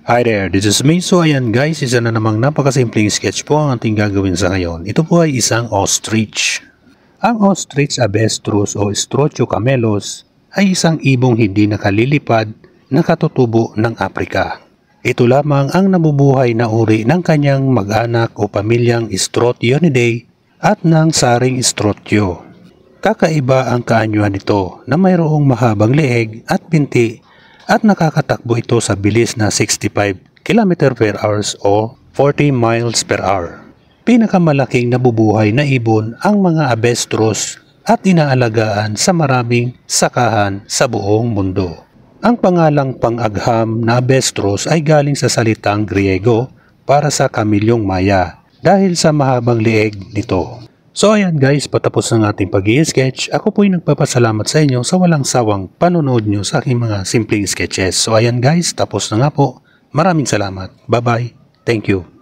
Hi there, this is me. So ayan guys, isa na namang napakasimpleng sketch po ang ating gagawin sa ngayon. Ito po ay isang ostrich. Ang ostrich avestrus o Strochio camelus ay isang ibong hindi nakalilipad na katutubo ng Afrika. Ito lamang ang nabubuhay na uri ng kanyang mag-anak o pamilyang Strotionidae at ng saring Strochio. Kakaiba ang kaanyuan nito na mayroong mahabang leeg at binti at nakakatakbo ito sa bilis na 65 km per hour o 40 miles per hour. Pinakamalaking nabubuhay na ibon ang mga avestrus at inaalagaan sa maraming sakahan sa buong mundo. Ang pangalang pang-agham na avestrus ay galing sa salitang Griego para sa kamilyong maya dahil sa mahabang leeg nito. So ayan guys, patapos ng ating pag-i-sketch. Ako po'y nagpapasalamat sa inyo sa walang sawang panonood nyo sa aking mga simpleng sketches. So ayan guys, tapos na nga po. Maraming salamat. Bye bye. Thank you.